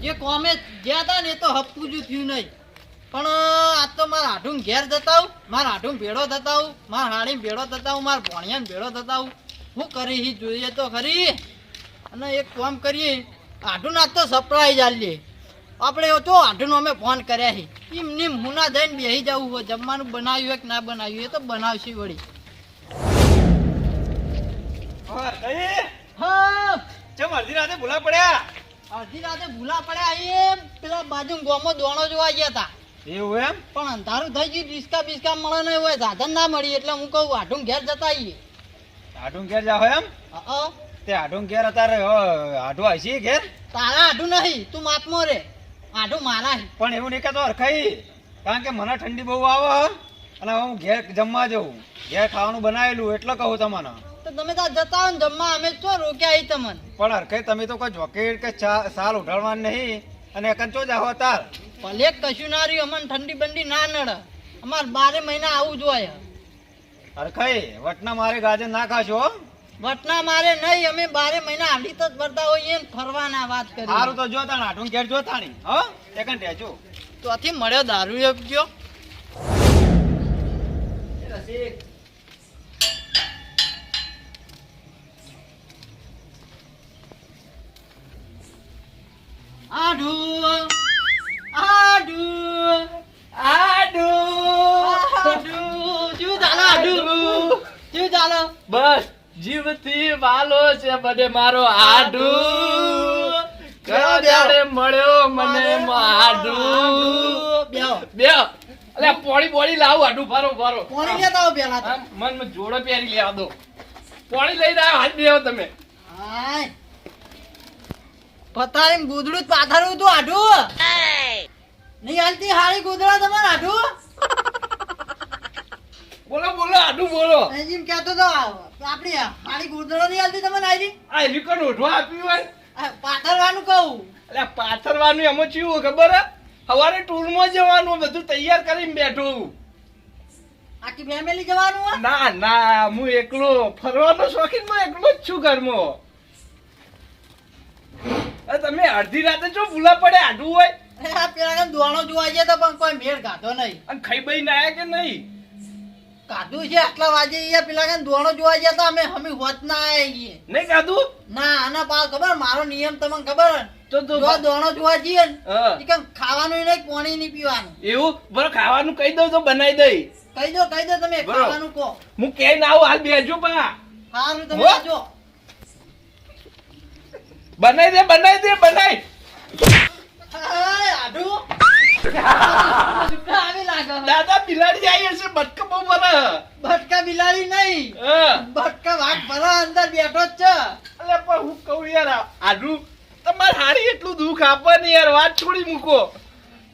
જે કોમે ગયા હતા ને એ તો હપ્પું જ થયું નહીં. પણ આજ તો મારા હાડું ઘેર જતા આવું, મારા હાડું ભેળો થતા આવું, મારા હાડી ભેળો થતા આવું, મારા ભોણિયાને ભેળો થતા આવું. શું કરી જોઈએ તો ખરી. અને એક કામ કરીએ, હાડું આજ તો સરપ્રાઈઝ આલીએ આપણે. તો હાડું અમે ફોન કર્યા છે એમની મુના જઈને બેસી જવું હોય. જમવાનું બનાવ્યું હોય કે ના બનાવ્યું એ તો બનાવશે વળી. હા ચમ અડધી રાતે ભૂલા પડ્યા? અડધી રાતે ભૂલા પડ્યા એમ પેલા બાજુ ગોમો દોણો જોવા ગયા હતા. એવું એમ? પણ અંધારું થઈ ગયું, ડિસ્કા બિસ્કા મળે નહીં હોય, સાધન ના મળી એટલે હું કહું હાડું ઘેર જતા આવીએ. હાડું ઘેર જાવ એમ? તે હાડું ઘેર અત્યારે હાડું આવી ઘેર? તારા હાડું નહીં, તું માપમાં રે. હાડું મારા છે. પણ એવું નહીં કહેતો હરખાઈ, કારણ કે મને ઠંડી બહુ આવે અને હું ઘેર જમવા જઉં. ઘેર ખાવાનું બનાવેલું એટલે કહું તમને. તો તમે ત્યાં જતા હો ને જમવા, અમે તો રોક્યા આવી તમને. પણ હરખાઈ તમે તો કોઈ જોકેટ કે સાલ ઉઠાડવાનું નહીં અને કંચો જાવ તાર. ભલે કશું ના રહ્યું, અમને ઠંડી બંડી ના નડે. અમારે 12 મહિના આવું જોઈએ. હરખાઈ વટના મારે ગાજર ના ખાશો. વટના મારે નહીં, અમે 12 મહિના હાલી તો જ ભરતા હોઈએ ને ફરવાના વાત કરી. સારું તો જોતા ને હાડું ઘેર જોતા નહીં. હા એકન ટેચો તો આથી મળ્યો દારૂ એક ગયો. આડું આડું આડું આડું શું ચાલે આડું? શું ચાલે? બસ જીવથી વાલો છે મને મારો આડું. કયો દાડે મળ્યો મને આડું. બેહો. અલે પોણી બોળી લાવું આડું ફારો ફારો. પોણી લેતા આવો પેલા તો. મન જોડો પહેરી લેવા દો. પોણી લઈને આવ્યો હાથ બેહો તમે. હાય પતારીને ગુદડું જ પાથરવું તું આડું. નહીં હાલતી હારી ગુદડા તમારે આડું. બોલો બોલો આડું બોલો. એમ કહેતો તો આપડી હારી ગુદડો નહીં હાલતી તમને આરી. આ રીકન ઓઢવા આપ્યું હોય. પાથરવાનું કહું. એટલે પાથરવાનું એમાં ચીવું ખબર હે? સવારે ટૂરમાં જવાનું બધું તૈયાર કરીને બેઠો. આખી ફેમિલી જવાનું હોય? ના ના હું એકલો ફરવાનો શોખીન માં એકલો જ છું ઘરમાં. તમે અડધી રાતે જો ભૂલા પડે આડું હોય. આ પેલા દોણો જોવા ગયા તો પણ કોઈ મેળ કાઢો નહીં. અને ખાઈ બઈ ના આયા કે નહીં? કાઢું છે આટલા વાગે અહીંયા પેલા દોણો જોવા ગયા તો અમે હમી હોત ના આવીએ. નહીં કાધું? ના આના પાલ ખબર મારો નિયમ તમને ખબર તો જો દોણો જોવા જઈએ ને હા. ઈ કેમ ખાવાનું નહીં પાણી નહીં પીવાનું. એવું બરો ખાવાનું કહી દઉં તો બનાવી દઈ. કહી દો તમે બરો. ખાવાનું કહો. હું ક્યાંય ના આવું હાલ બેજો પા. સારું તમે હો. આજો. બનાવી દે. હાય, આડું. સુકા આવી લાગે. દાદા બિલાડી આવી હશે બટકા બહુ ભરે. બટકા બિલાડી નહીં, હા. બટકા વાઘ ભરા અંદર બેઠો જ છે. અલે પણ હું કહું યાર આડું તમારે હારી એટલું દુઃખ આપે ને યાર વાત છોડી મૂકો.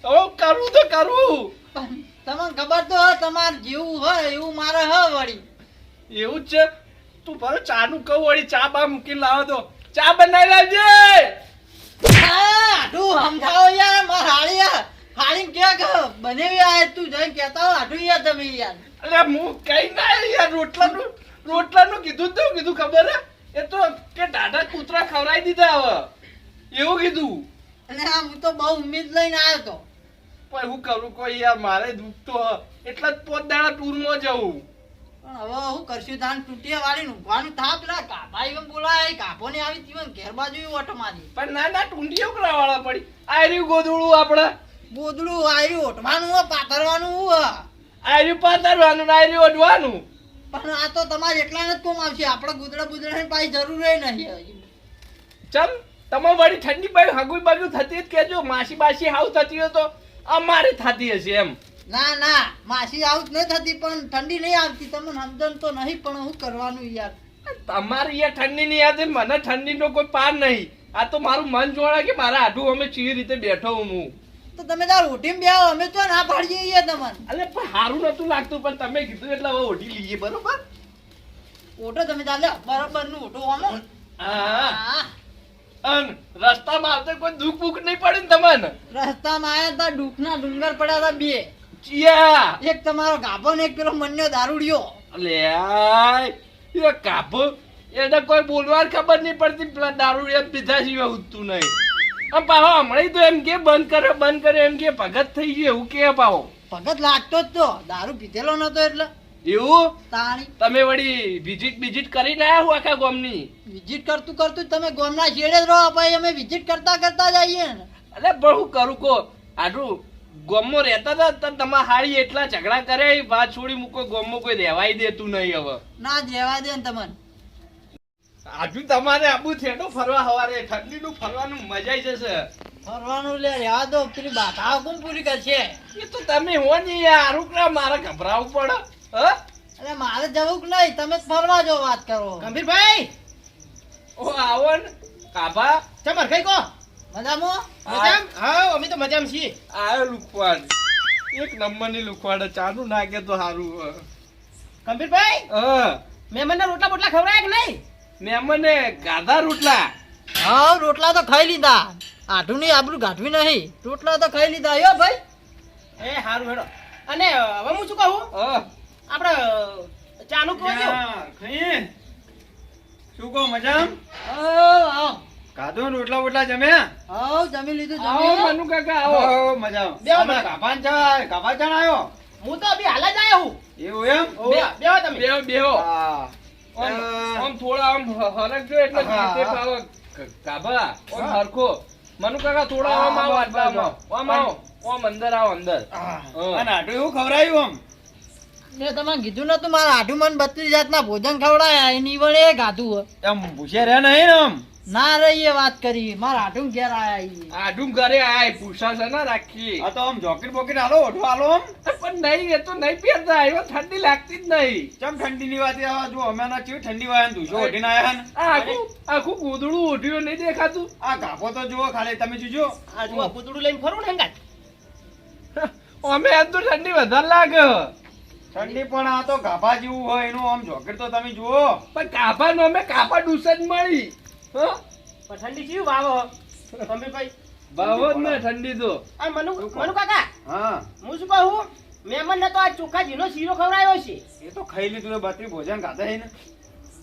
હવે કરવું તો કરવું. પણ તમને ખબર તો હે, તમારે જેવું હોય એવું મારે હ વળી. એવું જ છે. તું ભરો ચા નું કહું વળી ચા બા મૂકીને લાવો તો ચા બનાવી લાવજે. હા, આડું સમજાવો યાર માર હાળી કે બનેવી આ તું જઈને કહેતા હો આડું યાર તમે યાર. અલે હું કઈ ના યાર રોટલાનું કીધું ખબર હે? એ તો કે ટાટા કૂતરા ખવડાવી દીધા હવે એવું કીધું. અને આ હું તો બહુ ઉમ્મીદ લઈને આવ્યો તો. પણ હું કરું કોઈ યાર મારે દુઃખ તો હે. એટલે જ 5 દાડા ટૂરમાં જવું. પણ હવે હું કરશું ધાન તૂટિયા વાળી ઊંઘવાનું થાપ પેલા કાપા એમ બોલાય કાપો ને આવી જીવન ઘેર બાજુ ઓટો મારી. પણ ના ટૂંટીઓ કરાવવાળા પડી. આ રહ્યું ગોદડું આપણે. ગોદડું આયરું ઓટવાનું હોય પાથરવાનું હોય. આ રહ્યું પાથરવાનું ને આ રહ્યું ઓઢવાનું. પણ આ તો તમારે એટલા જ કોમ આવશે. આપણે ગુદડા બુદડાની પાછી જરૂર નહીં. ચમ તમે વળી ઠંડી બાજુ હગુઈ બાજુ થતી જ કેજો. માસી બાસી હાવ થતી હોય તો અમારે થતી હશે એમ. ના માસી આવું જ નહીં થતી પણ ઠંડી નહીં આવતી. તમને સમજણ તો નહીં પણ હું કરવાનું યાર. તમારે યાર ઠંડી નહીં આવતી મને ઠંડીનો કોઈ પાર નહીં. આ તો મારું મન જોડે કે મારા આઢું અમે ચીવી રીતે બેઠો હું. તો તમે તાર ઓઢીને બેહો, અમે તો ના પાડીએ યાર તમને. અલે પણ સારું નતું લાગતું પણ તમે કીધું એટલે હવે ઓઢી લઈએ બરોબર. ઓઢો તમે ચાલે બરાબર નું ઓઢો આમો. હા અન રસ્તામાં આવતે કોઈ દુઃખ બુખ નહીં પડે ને તમને? રસ્તામાં આયા તા દુઃખના ડુંગર પડ્યા તા બે. ચિયા એક તમારો ગાભો ને એક પેલો મન્યો દારૂડિયો. અલે આય એ કાભો એને કોઈ બોલવાની ખબર નહીં પડતી. પેલા દારૂ એમ પીધા સિવાય ઉઠતું નહીં. આમ પાહો હમણાં તો એમ કે બંધ કર્યો એમ કે ભગત થઈ ગયો એવું કે પાહો ભગત લાગતો જ તો દારૂ પીધેલો નતો એટલે એવું તાણી તમે વળી વિઝિટ કરીને આયા હું આખા ગામની વિઝિટ કરતું તમે ગામના છેડે જ રહો ભાઈ અમે વિઝિટ કરતા જઈએ ને અરે પણ હું કરું કો આટલું ગામમાં રહેતા હતા તો તમારા હાળી એટલા ઝઘડા કરે એ વાત છોડી મૂકો ગામમાં કોઈ રહેવાય દેતું નહીં હવે ના જ રહેવા દે ને તમને આજુ તમારે આબુ થેડો ફરવા હવારે ઠંડીનું ફરવાનું મજા આવી જશે ફરવાનું લે રહેવા દો પેલી બાધા કોણ પૂરી કરશે એ તો તમે હો ને યાર રૂકડા મારે ગભરાવું પડે હ અરે મારે જવું કે નહીં તમે જ ફરવા જો વાત કરો ગંભીરભાઈ ઓ આવો ને કાભા ચમર કઈ કો મજામાં મજામ હા અમે તો મજામ છીએ આયો લુકવાડ એક નંબરની લુકવાડ ચાલુ નાખે તો સારું ગંભીરભાઈ મહેમાનને રોટલા બોટલા ખવડાયા કે નહીં મેમને ગાધા રોટલા હા રોટલા તો ખાઈ લીધા આઢું નહીં આબરું ગાઢવી નહીં રોટલા તો ખાઈ લીધા યો ભાઈ એ હારું હેડો અને હવે હું શું કહું આપણે ચાનું કહો છો ખાઈએ શું કહો મજા આવો કાધો રોટલા બોટલા જમ્યા આવો જમી લીધું આવો જમી મનુ કાકા આવો આવો મજા બેહો મને. કાપા ચાણ આવ્યો હું તો અભી હાલ જ આવ્યો હું એવું એમ બેહો તમે બેહો બેહો હા. આમ થોડા આમ હરકજો એટલે હા, તે હા. પાવ કાભા આમ હા. હરખો મનુ કાકા થોડા હા, આમ આવો બસ, આટલામાં. બસ. આમ આવો આમ અંદર આવો અંદર હા. હા. અને આટલું એવું ખવડાવ્યું આમ મેં તમને કીધું નતું મારા આઢું મને 32 જાતના ભોજન ખવડાયા એની વડે એ ગાધું એમ ભૂસ્યા રહ્યા નહીં ને આમ ના રહી એ વાત કરી મારા આઢું ઘેર આયા ઈ. આડું ઘરે આય પૂછા છે ને રાખી આ તો આમ જોકેટ બોકેટ હાલો ઓઢો હાલો આમ પણ નહીં એ તો નહીં પહેરતા એવો ઠંડી લાગતી જ નહીં ચમ ઠંડી ની વાત આવે જો અમે ના ચેવી ઠંડી વાય દુશો ઓઢીને આયા ને આ આખું ગોદડું ઓઢ્યું નહીં દેખાતું આ ગાભો તો જુઓ ખાલી તમે જોજો આ જો પૂતળું લઈને ફરું ને હંગાત અમે એમ તો ઠંડી વધારે લાગે ઠંડી પણ આ તો ગાભા જેવું હોય એનું આમ જોકેટ તો તમે જુઓ પણ કાપા નો અમે કાપા ડૂસ જ મળી હા પણ ઠંડી કેવી વાવો ગંભીરભાઈ ભાવ જ ને ઠંડી તો આ મનુ કાકા હા હું શું કહું મહેમાન ને તો આ ચોખ્ખા ઘીનો શીરો ખવડાવ્યો છે એ તો ખાઈ લીધું એ બત્રી ભોજન ખાતા હે ને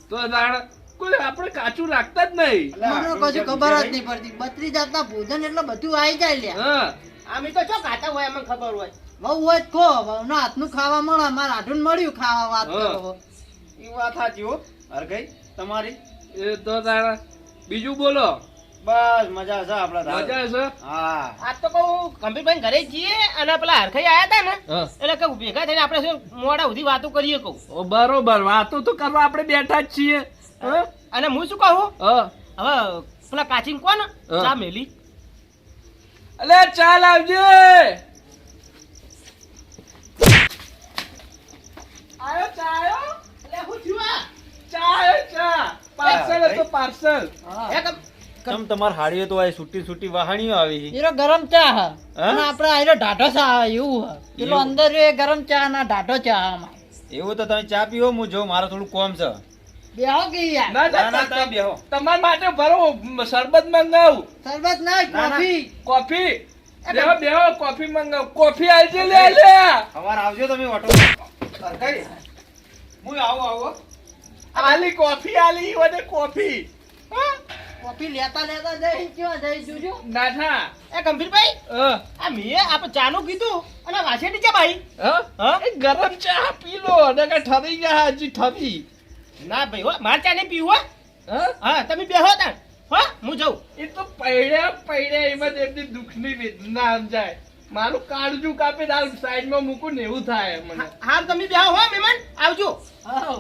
તો જાણ કોઈ આપણે કાચું રાખતા જ નહીં મને કશું ખબર જ નહીં પડતી 32 જાતના ભોજન એટલે બધું આવી જાય લ્યા હા અમે તો ચો ખાતા હોય અમને ખબર હોય બહુ હોય તો ખો વહુના હાથનું ખાવા મળે મારા આઢું મળ્યું ખાવા વાત હા. કરો એ વાત સાચી હો હર કઈ તમારી એ તો જાણ બીજું બોલો બસ મજા છે આપડા તારે. મજા છે હા આજ તો કહું ગંભીરભાઈ ઘરે જ જઈએ અને પેલા હરખાઈ આયા હતા ને હા. એટલે કહું ભેગા થઈને આપણે શું મોડા સુધી વાતો કરીએ કહું ઓ બરોબર વાતો તો કરવા આપણે બેઠા જ છીએ હા? અને હું શું કહું હા. હવે પેલા કાચીન કોણ હા. ચા મેલી અલે ચાલ આવજે આયો ચા આયો એટલે હું થયું આ? ચા આયો ચા પાર્સલ હતો પાર્સલ હે ગમ- ચમ તમાર હાડીઓ તો આ છૂટી વાહણીઓ આવી છે. એનો ગરમ ચા હ હા? અને આપણે આયરો ઢાઢો ચા હ, એવું હ પેલો એવું? અંદર એ ગરમ ચા ના ઢાઢો ચા આમાં એવું તો તમે ચા પીવો હું જો મારે થોડું કોમ છે બેહો કે યાર ના ના, ના, ના તમે બેહો. તમારા માટે ભરો શરબત મંગાવું શરબત નહીં ના, ના. કોફી કોફી બેહો બેહો કોફી મંગાવ કોફી આલજે લે લે સવાર આવજો તમે ઓટો હર કઈ હું આવો આલી કોફી આલી વડે કોફી હા? કોફી લેતા લેતા જઈ ક્યાં જઈ જોજો નાઠા એ ગંભીરભાઈ હા આ મેં આપણે ચાનું કીધું અને વાસેટી ચા ભાઈ હા એ ગરમ ચા પી લો નકર ઠરી ગયા હજી ઠરી ના ભાઈ હો માર ચા નહીં પીવું હો હા હા તમે બેહો તાણ હો હું જાઉં એ તો પૈડ્યા એમાં એમની દુઃખની વેદના સમજાય મારું કાળજું કાપી દાલ સાઈડમાં મૂકું ને એવું થાય મને હાલ તમે બેહો હો મહેમાન આવજો હા હો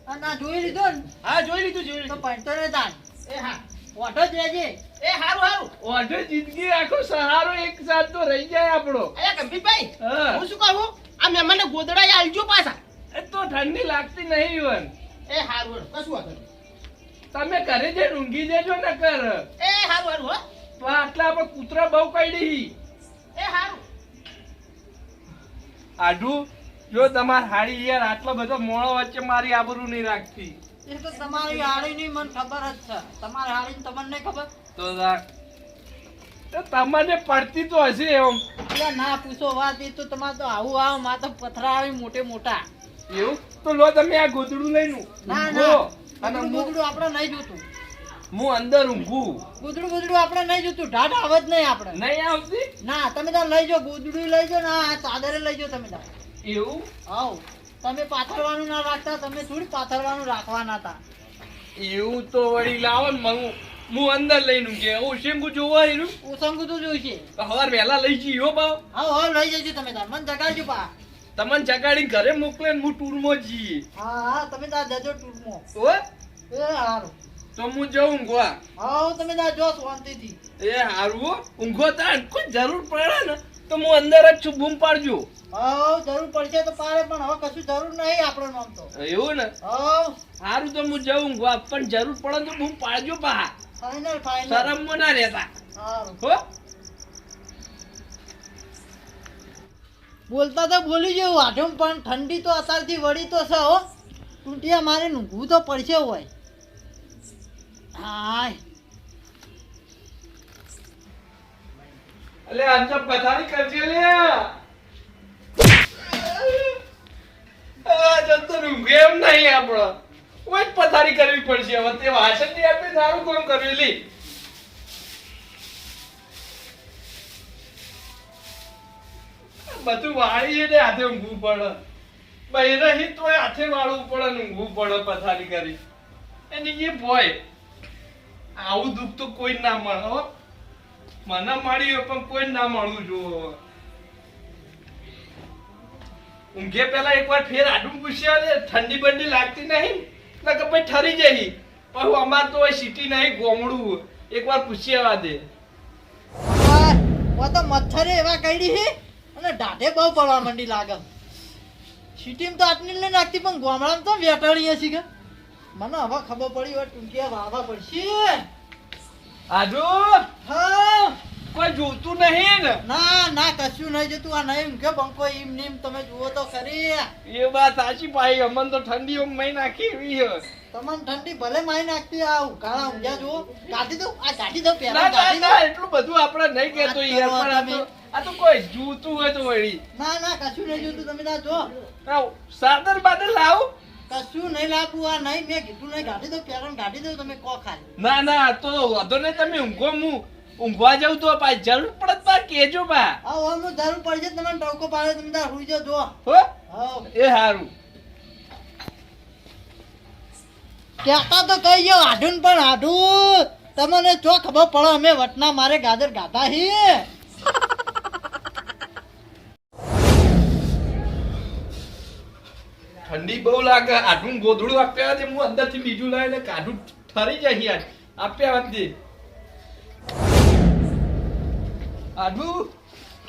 અને આ જોઈ લીધો ને હા જોઈ લીધું તો પંચો ને તાન એ હા ઓઢો જ રહેજે એ હારું હારું ઓઢે જિંદગી આખો સહારો એક સાથ તો રહી જાય આપણો અરે ગંભીરભાઈ હા. હું શું કહું આ મહેમાનને ગોદડા આવજો પાછા એ તો ઠંડી લાગતી નહીં ઈવન એ હારું હારું કશું વાંધો નહીં. તમે ઘરે જે ઊંઘી દેજો ને કર એ હારું હારું હો તો આટલા આપણે કૂતરા બહુ કઈડી એ હારું આઢું જો તમાર હાડી યાર આટલો બધો મોણો વચ્ચે મારી આબરૂ નહીં રાખતી એ તો તમારી હાડીની મને ખબર જ છે તમારી હાડીની તમને નહીં ખબર તો રાખ. તો તમને પડતી તો હશે એમ એટલે ના પૂછો વાત એ તો તમારે તો આવું આવ માં તો પથરા આવી મોટે મોટા એવું તો લો તમે આ ગોદડું લઈને ના ઊંઘો. ના અને ગોદડું હું- ગોદડું આપણે નહીં જોતું હું અંદર ઊંઘું. ગુદડું ગુદડું આપણે નહીં જોતું, ઢાઢ આવે જ નહીં આપણે. નહીં આવતી ના તમે તાર લઈ જાઓ, ગુદડું લઈ જાઓ, ના આ ચાદરે લઈ જાઓ તમે તાર. એવું? આવ તમે પાથરવાનું ના રાખતા, તમે થોડી પાથરવાનું રાખવાના હતા. એવું તો વળી લાવો ને હું અંદર લઈને ઊંઘે. હું શેંગુ જોવા એનું ઉસંગું તો જોઈશે. સવાર વહેલા લઈ જઈએ હો બાવ. હા લઈ જજો તમે તાર, મને જગાડજો પા. તમને જગાડી ઘરે મોકલે ને હું ટૂરમાં જઈએ. હા તમે તાર જજો ટૂરમાં. તો એ હારું. તો હું જઉં ઊંઘવા. હા તમે તાર જો શાંતિથી. એ હારું હો. ઊંઘો તાર કોઈ જરૂર પડે ને તો હું અંદર જ છું, બૂમ પાડજો. હા જરૂર પડશે તો પાડે, પણ હવે કશું જરૂર નહીં આપણો નામ તો. એવું ને? હા હારું તો હું જઉં ઊંઘવા, પણ જરૂર પડે તો બૂમ પાડજો પા. Final final. શરમમાં ના રહેતા હારું. હો. બોલતા તો બોલી જવું આઠમ, પણ ઠંડી તો અત્યારથી વળી તો છે હો. ટૂંટિયા મારે ઊંઘવું તો પડશે હોય. હાય અલે અંજબ પથારી કરજે લે. આ જતો ઊંઘે એમ નહીં આપણો. કોઈ જ પથારી કરવી પડશે હવે. તે વાસણ ની આપે સારું કામ કર્યું લી. બધું વાળી ને હાથે ઊંઘવું પડે. બહેરહી તોય હાથે વાળવું પડે ને ઊંઘવું પડે પથારી કરી. એની એ ભોય આવું દુઃખ તો કોઈ ના મળે હો. મને મળ્યું પણ કોઈ ના મળવું જો. ઊંઘે પેલા એકવાર ફેર આડું પૂછ્યા ને ઠંડી બંડી લાગતી નહીં ને કે ભાઈ ઠરી જઈ. પણ અમાર તો સિટી નહીં ગોમડું. એકવાર પૂછી આવવા દે. તો મચ્છરે એવા કઈડી છે અને ઢાઢે બહુ પડવા માંડી લાગે. સિટીમાં તો આટલી નહીં નાખતી, પણ ગામડામાં તો વેટાડીએ છીએ કે. મને હવે ખબર પડી હવે ટૂંકિયા વાવવા પડશે. આડુ હા કોઈ જોતું નહીં ને? ના ના કશું નહીં જતું. આ નહીં ઊંઘે બંકો એમ નીમ તમે જુઓ તો ખરી. એ વાત સાચી ભાઈ. અમન તો ઠંડી મહી નાખી એવી છે. તમને ઠંડી ભલે મારી નાખતી, આ ઉઘાડા ઊંઘ્યા જુઓ. કાઢી દઉં, આ કાઢી દઉં ના પહેલા ના કાઢી ના દઉં. એટલું બધું આપણે નહીં કહેતો યાર. પણ આ તો કોઈ જોતું હોય તો વળી. ના ના કશું નહીં જોતું, તમે તાર જો. સાદર બાદર લાવ. કશું નહીં લાગવું. આ નહીં મેં કીધું નહીં, કાઢી દઉં પહેલા કાઢી દઉં, તમે કો ખાલી. ના ના તો વાંધો નહીં. તમે ઊંઘો, હું ઊંઘવા જાઉં તો પાછી જરૂર પડે તો કેજો બા. હા હું જરૂર પડશે તમને ટોકો પાડે, તમે તાર હુઈ જાઓ જો. હો હા એ હારું. કહેતા તો કહી જાઓ આઢું, પણ આઢું તમને જો ખબર પડે અમે વટના મારે ગાજર ગાતા હી. ઠંડી બહુ લાગે. આઢું ગોધડું આપ્યા દે. હું અંદરથી બીજું લાવીને કાઢું ઠરી જાય યાર. આપ્યા દે આઢું.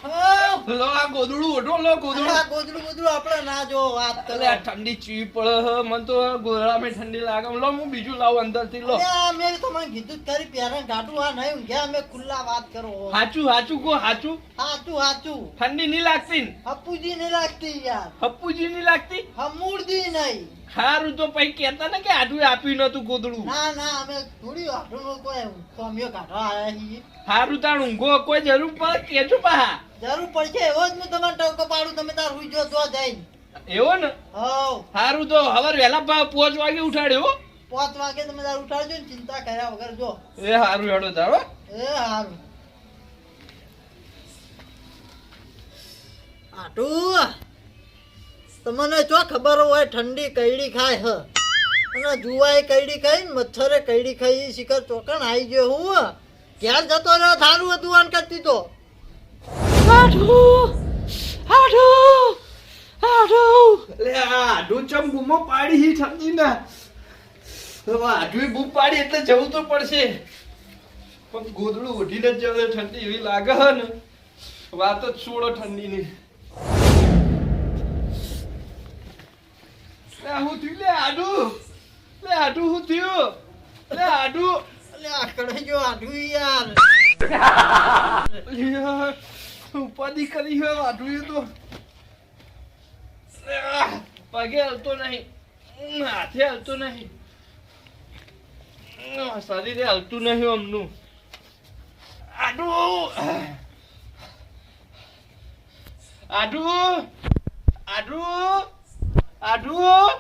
હા. લો આ ગોધડું ઓઢો. લો ગોધડું. આ ગોદડું ગોદડું આપણે ના જો વાત અલે કરે. આ ઠંડી ચીવી પડે હે. મને તો ગોધડામાં ઠંડી લાગે. લો હું બીજું લાવું અંદરથી. લો મેં તમને કીધું જ કરી પહેરણ ગાઢું. આ નહીં ઊંઘ્યા અમે ખુલ્લા વાત કરો. હાચું હાચું કો હાચું. હાચું હાચું. ઠંડી નહીં લાગતી ને? હપ્પુજી નહીં લાગતી યાર. હપ્પુજી નહીં લાગતી? હમૂળજી નહીં. હારું તો પછી કેતા ને કે આઢું આપ્યું નતું ગોદડું. ના ના અમે થોડી આઢું કોઈ કોમીઓ કાઢવા આવ્યા છીએ. હારું તાણ ઊંઘો. કોઈ જરૂર પડે કેજો પા. જરૂર પડશે એવો જ હું તમારે ટોકો પાડું, તમે તાર હુઈ જો તો જઈને. એવો ને? હવ હારું તો હવે વહેલા 5 વાગે ઉઠાડ્યો. 5 વાગે તમે તાર ઉઠાડજો ને, ચિંતા કર્યા વગર જો. એ હારું હેડો તારો. એ હારું. આટું તમને જો ખબર હોય ઠંડી કઈડી ખાય હ, અને જુવાએ કઈડી ખાઈ ને મચ્છરે કઈડી ખાઈ. શિખર ચોકણ આવી ગયો હું. ઘેર જતો રહ્યો થારું હતું આન કરતી તો. આટું આટું આટું. એટલે આ આઢું ચમ બૂમો પાડી હી ઠંડી ના. હવે આઢું બૂમ પાડી એટલે જવું તો પડશે. પણ ગોદડું ઉઠીને જ જવે. ઠંડી એવી લાગે હે ને વાત જ છોડો ઠંડીની. હું થયું લે આઢું? લે આઢું શું થયું? લે આઢું. એટલે આકડે જો આટું યાર. ઉપાધિ કરી હોય આઢું એ તો. પગે હલતો નહીં, હાથે હલતો નહીં, શરીરે હલતું નહીં અમનું. આઢું આઢું આઢું આઢું.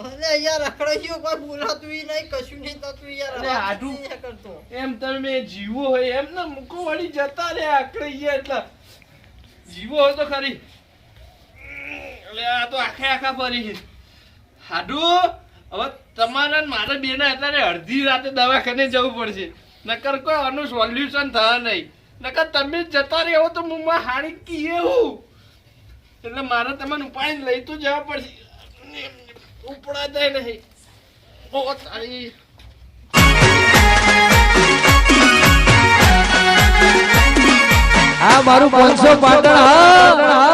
અરે યાર અકળાઈઓ કોઈ બોલાતું ય નહીં, કશું નહીં થતું યાર. અરે હાડું. વાત નહીં કરતો. એમ તમે જીવો હોય એમ ને મૂકો વળી જતા રે આકડી ગયા એટલે જીવો હોય તો ખરી. એટલે આ તો આખા ફરી હાડુ. હવે તમારે ને મારે બેને અત્યારે અડધી રાતે દવાખાને જવું પડશે, નકર કોઈ આનું સોલ્યુશન થવા નહીં. નકર તમે જ જતા રહ્યો તો મુંબઈ હાડી કીએ હું, એટલે મારે તમને ઉપાડીને લઈ તો જવા પડશે. ઉપડા દે નહીં. ઓ તારી આ મારું 500 પાટણ હા